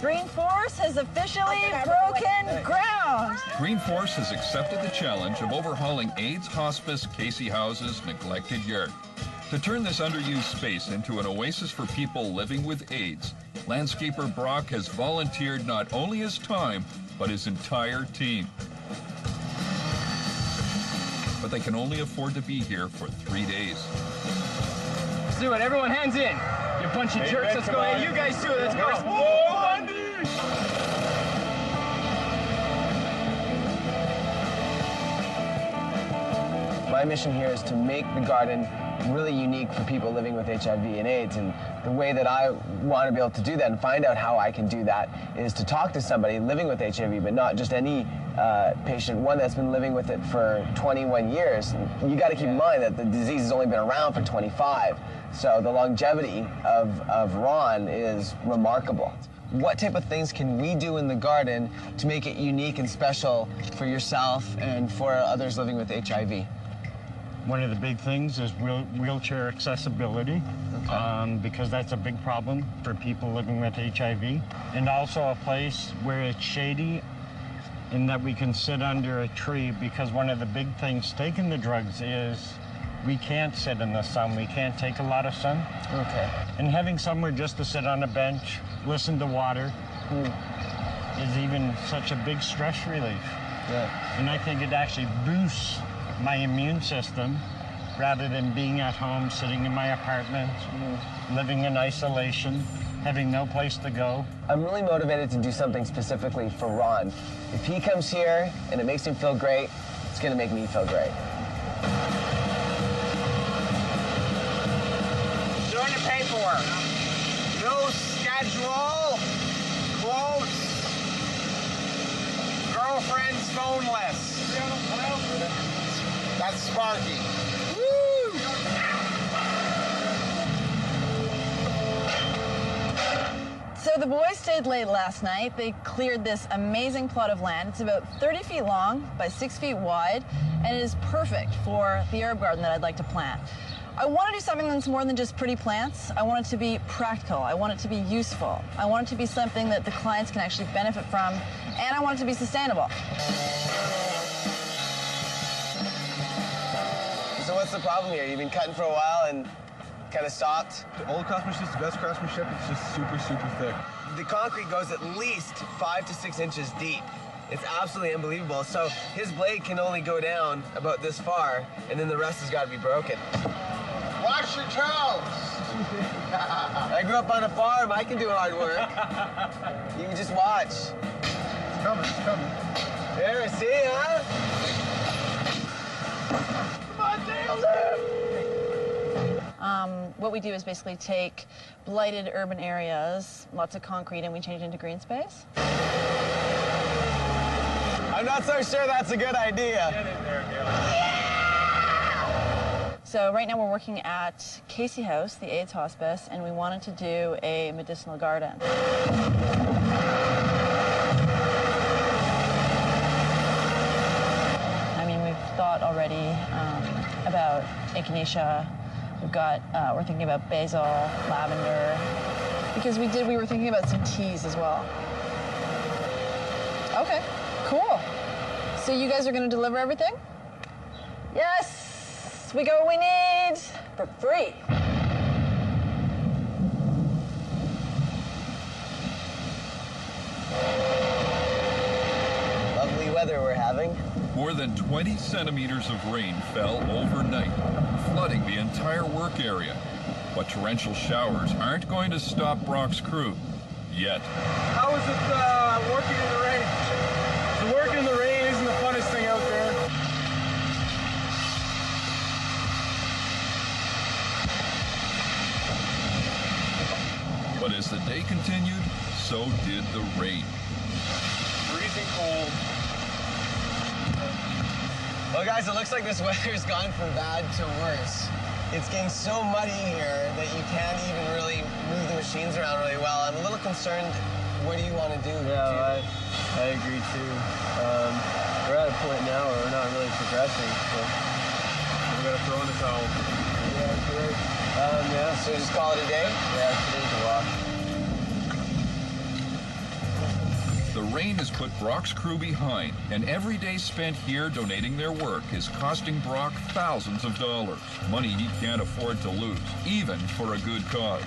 Green Force has officially broken ground. Green Force has accepted the challenge of overhauling AIDS Hospice Casey House's neglected yard. To turn this underused space into an oasis for people living with AIDS, landscaper Brock has volunteered not only his time, but his entire team. But they can only afford to be here for 3 days. Let's do it. Everyone hands in. You bunch of jerks. Let's go. Hey, you guys too. Let's go. Whoa, Bundy! My mission here is to make the garden really unique for people living with HIV and AIDS, and the way that I want to be able to do that and find out how I can do that is to talk to somebody living with HIV, but not just any patient, one that's been living with it for 21 years. You got to keep in mind that the disease has only been around for 25, so the longevity of Ron is remarkable. What type of things can we do in the garden to make it unique and special for yourself and for others living with HIV? One of the big things is wheelchair accessibility, because that's a big problem for people living with HIV. And also a place where it's shady and that we can sit under a tree, because one of the big things taking the drugs is we can't sit in the sun. We can't take a lot of sun. Okay. And having somewhere just to sit on a bench, listen to water, is even such a big stress relief. Yeah. And I think it actually boosts my immune system rather than being at home, sitting in my apartment, living in isolation, having no place to go. I'm really motivated to do something specifically for Ron. If he comes here and it makes him feel great, it's gonna make me feel great. Doing the paperwork. No schedule. Quotes. Girlfriend's phone list. That's Sparky. Woo! So the boys stayed late last night. They cleared this amazing plot of land. It's about 30 feet long by 6 feet wide, and it is perfect for the herb garden that I'd like to plant. I want to do something that's more than just pretty plants. I want it to be practical. I want it to be useful. I want it to be something that the clients can actually benefit from, and I want it to be sustainable. So what's the problem here? You've been cutting for a while and kind of stopped? The old craftsmanship is the best craftsmanship. It's just super, super thick. The concrete goes at least 5 to 6 inches deep. It's absolutely unbelievable. So his blade can only go down about this far, and then the rest has got to be broken. Wash your toes. I grew up on a farm. I can do hard work. You can just watch. It's coming, it's coming. There, see, huh? What we do is basically take blighted urban areas, lots of concrete, and we change it into green space. I'm not so sure that's a good idea. So right now we're working at Casey House, the AIDS Hospice, and we wanted to do a medicinal garden. I mean, we've thought already about echinacea. We've got, we're thinking about basil, lavender, because we were thinking about some teas as well. Okay, cool. So you guys are gonna deliver everything? Yes, we got what we need for free. Lovely weather we're having. More than 20 centimeters of rain fell overnight, flooding the entire work area. But torrential showers aren't going to stop Brock's crew, yet. How is it working in the rain? The working in the rain isn't the funnest thing out there. But as the day continued, so did the rain. Freezing cold. Well, guys, it looks like this weather's gone from bad to worse. It's getting so muddy here that you can't even really move the machines around really well. I'm a little concerned. What do you want to do? Yeah, I agree too. We're at a point now where we're not really progressing, so we gotta throw in the towel. Yeah, great. Yeah, so just call it a day? Yeah, today's a walk. rain has put Brock's crew behind, and every day spent here donating their work is costing Brock thousands of dollars, money he can't afford to lose, even for a good cause.